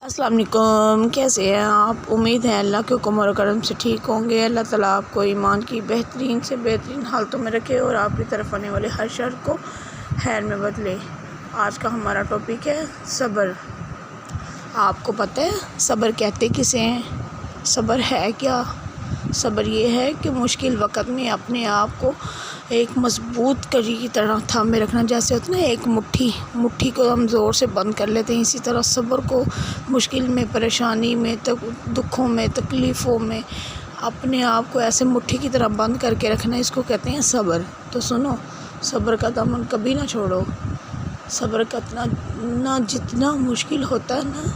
السلام علیکم، کیسے ہیں آپ؟ امید ہے اللہ کے حکم اور کرم سے ٹھیک ہوں گے۔ اللہ تعالیٰ آپ کو ایمان کی بہترین سے بہترین حالتوں میں رکھے اور آپ کی طرف آنے والے ہر شر کو خیر میں بدلے۔ آج کا ہمارا ٹاپک ہے صبر۔ آپ کو پتہ ہے صبر کہتے کسے ہیں؟ صبر ہے کیا؟ صبر یہ ہے کہ مشکل وقت میں اپنے آپ کو ایک مضبوط کڑی کی طرح تھامے رکھنا۔ جیسے ہوتا ہے نا ایک مٹھی کو ہم زور سے بند کر لیتے ہیں، اسی طرح صبر کو مشکل میں، پریشانی میں، دکھوں میں، تکلیفوں میں اپنے آپ کو ایسے مٹھی کی طرح بند کر کے رکھنا، اس کو کہتے ہیں صبر۔ تو سنو، صبر کا دامن کبھی نہ چھوڑو۔ صبر کرنا جتنا مشکل ہوتا ہے نا،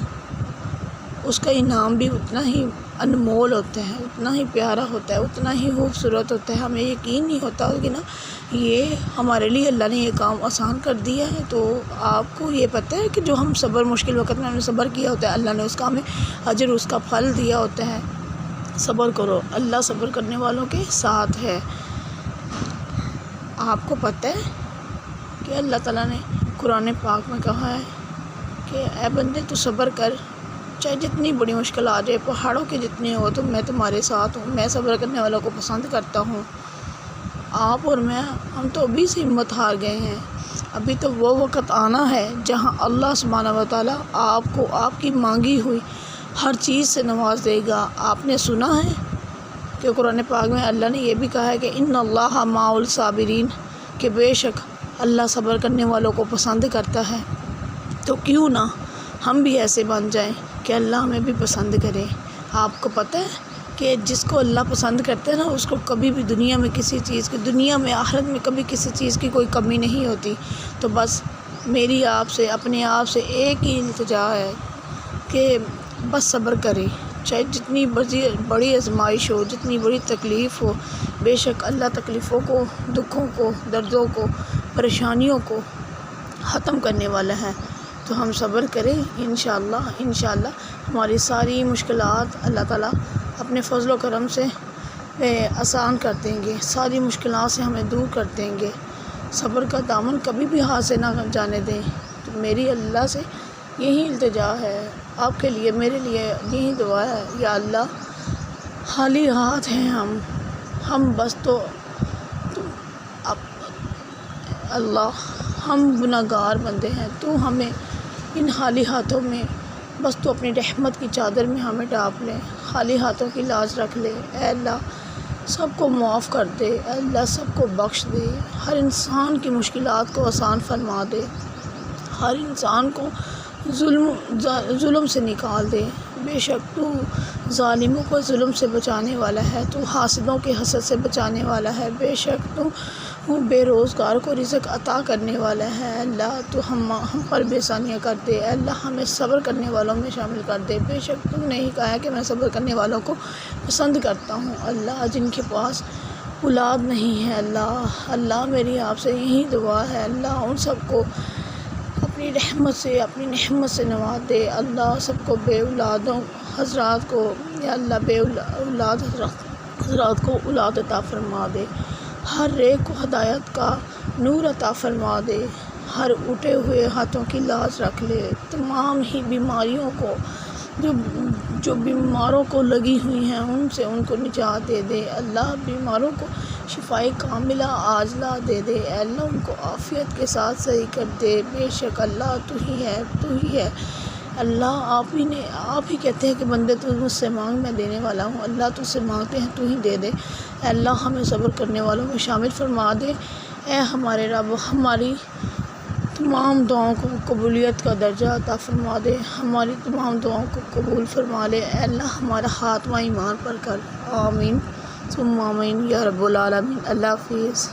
اس کا انعام بھی اتنا ہی انمول ہوتا ہے، اتنا ہی پیارا ہوتا ہے، اتنا ہی خوبصورت ہوتا ہے۔ ہمیں یقین نہیں ہوتا کہ نا یہ ہمارے لیے اللہ نے یہ کام آسان کر دیا ہے۔ تو آپ کو یہ پتہ ہے کہ جو ہم صبر مشکل وقت میں ہم نے صبر کیا ہوتا ہے، اللہ نے اس کا ہمیں اجر، اس کا پھل دیا ہوتا ہے۔ صبر کرو، اللہ صبر کرنے والوں کے ساتھ ہے۔ آپ کو پتہ ہے کہ اللہ تعالیٰ نے قرآن پاک میں کہا ہے کہ اے بندے تو صبر کر، چاہے جتنی بڑی مشکل آ جائے، پہاڑوں کے جتنے ہو، تو میں تمہارے ساتھ ہوں، میں صبر کرنے والوں کو پسند کرتا ہوں۔ آپ اور میں، ہم تو ابھی سے ہمت ہار گئے ہیں۔ ابھی تو وہ وقت آنا ہے جہاں اللہ سبحانہ و تعالیٰ آپ کو آپ کی مانگی ہوئی ہر چیز سے نواز دے گا۔ آپ نے سنا ہے کہ قرآن پاک میں اللہ نے یہ بھی کہا ہے کہ ان اللہ مع الصابرین، کہ بے شک اللہ صبر کرنے والوں کو پسند کرتا ہے۔ تو کیوں نہ ہم بھی ایسے بن جائیں کہ اللہ ہمیں بھی پسند کرے۔ آپ کو پتہ ہے کہ جس کو اللہ پسند کرتے ہیں نا، اس کو کبھی بھی دنیا میں کسی چیز کی، دنیا میں آخرت میں کبھی کسی چیز کی کوئی کمی نہیں ہوتی۔ تو بس میری آپ سے، اپنے آپ سے ایک ہی التجا ہے کہ بس صبر کریں، چاہے جتنی بڑی آزمائش ہو، جتنی بڑی تکلیف ہو۔ بے شک اللہ تکلیفوں کو، دکھوں کو، دردوں کو، پریشانیوں کو ختم کرنے والا ہے۔ تو ہم صبر کریں، انشاءاللہ ہماری ساری مشکلات اللہ تعالیٰ اپنے فضل و کرم سے آسان کر دیں گے، ساری مشکلات سے ہمیں دور کر دیں گے۔ صبر کا دامن کبھی بھی ہاتھ سے نہ جانے دیں۔ تو میری اللہ سے یہی التجا ہے، آپ کے لیے، میرے لیے یہی دعا ہے، یا اللہ خالی ہاتھ ہیں ہم بس تو اللہ ہم گناہگار بندے ہیں، تو ہمیں ان خالی ہاتھوں میں بس تو اپنی رحمت کی چادر میں ہمیں ڈھانپ لے، خالی ہاتھوں کی لاج رکھ لے۔ اے اللہ سب کو معاف کر دے، اے اللہ سب کو بخش دے، ہر انسان کی مشکلات کو آسان فرما دے، ہر انسان کو ظلم سے نکال دے۔ بے شک تو ظالموں کو ظلم سے بچانے والا ہے، تو حاسدوں کے حسد سے بچانے والا ہے۔ بے شک تو بے روزگار کو رزق عطا کرنے والا ہے۔ اللہ تو ہم پر بے ثانیہ کر دے، اے اللہ ہمیں صبر کرنے والوں میں شامل کر دے۔ بے شک تم نے ہی کہا ہے کہ میں صبر کرنے والوں کو پسند کرتا ہوں۔ اللہ جن کے پاس اولاد نہیں ہے، اللہ میری آپ سے یہی دعا ہے، اللہ ان سب کو اپنی رحمت سے، اپنی نعمت سے نواز دے۔ اللہ سب کو بے اولادوں حضرات کو، یا اللہ بے اولاد حضرات کو اولاد عطا فرما دے، ہر ایک کو ہدایت کا نور عطا فرما دے، ہر اٹھے ہوئے ہاتھوں کی لاج رکھ لے، تمام ہی بیماریوں کو، جو بیماروں کو لگی ہوئی ہیں ان کو نجات دے دے۔ اللہ بیماروں کو شفائے کاملہ عاجلہ دے دے، اے اللہ ان کو عافیت کے ساتھ صحیح کر دے۔ بے شک اللہ تو ہی ہے اللہ، آپ ہی کہتے ہیں کہ بندے تو مجھ سے مانگ میں دینے والا ہوں۔ اللہ تجھ سے مانگتے ہیں تو ہی دے دے۔ اے اللہ ہمیں صبر کرنے والوں میں شامل فرما دے۔ اے ہمارے رب، ہماری تمام دعاؤں کو قبولیت کا درجہ عطا فرما دے، ہماری تمام دعاؤں کو قبول فرما لے۔ اے اللہ ہمارا خاتمہ ایمان پر کر، آمین ثم آمین یا رب العالمین۔ اللہ حافظ۔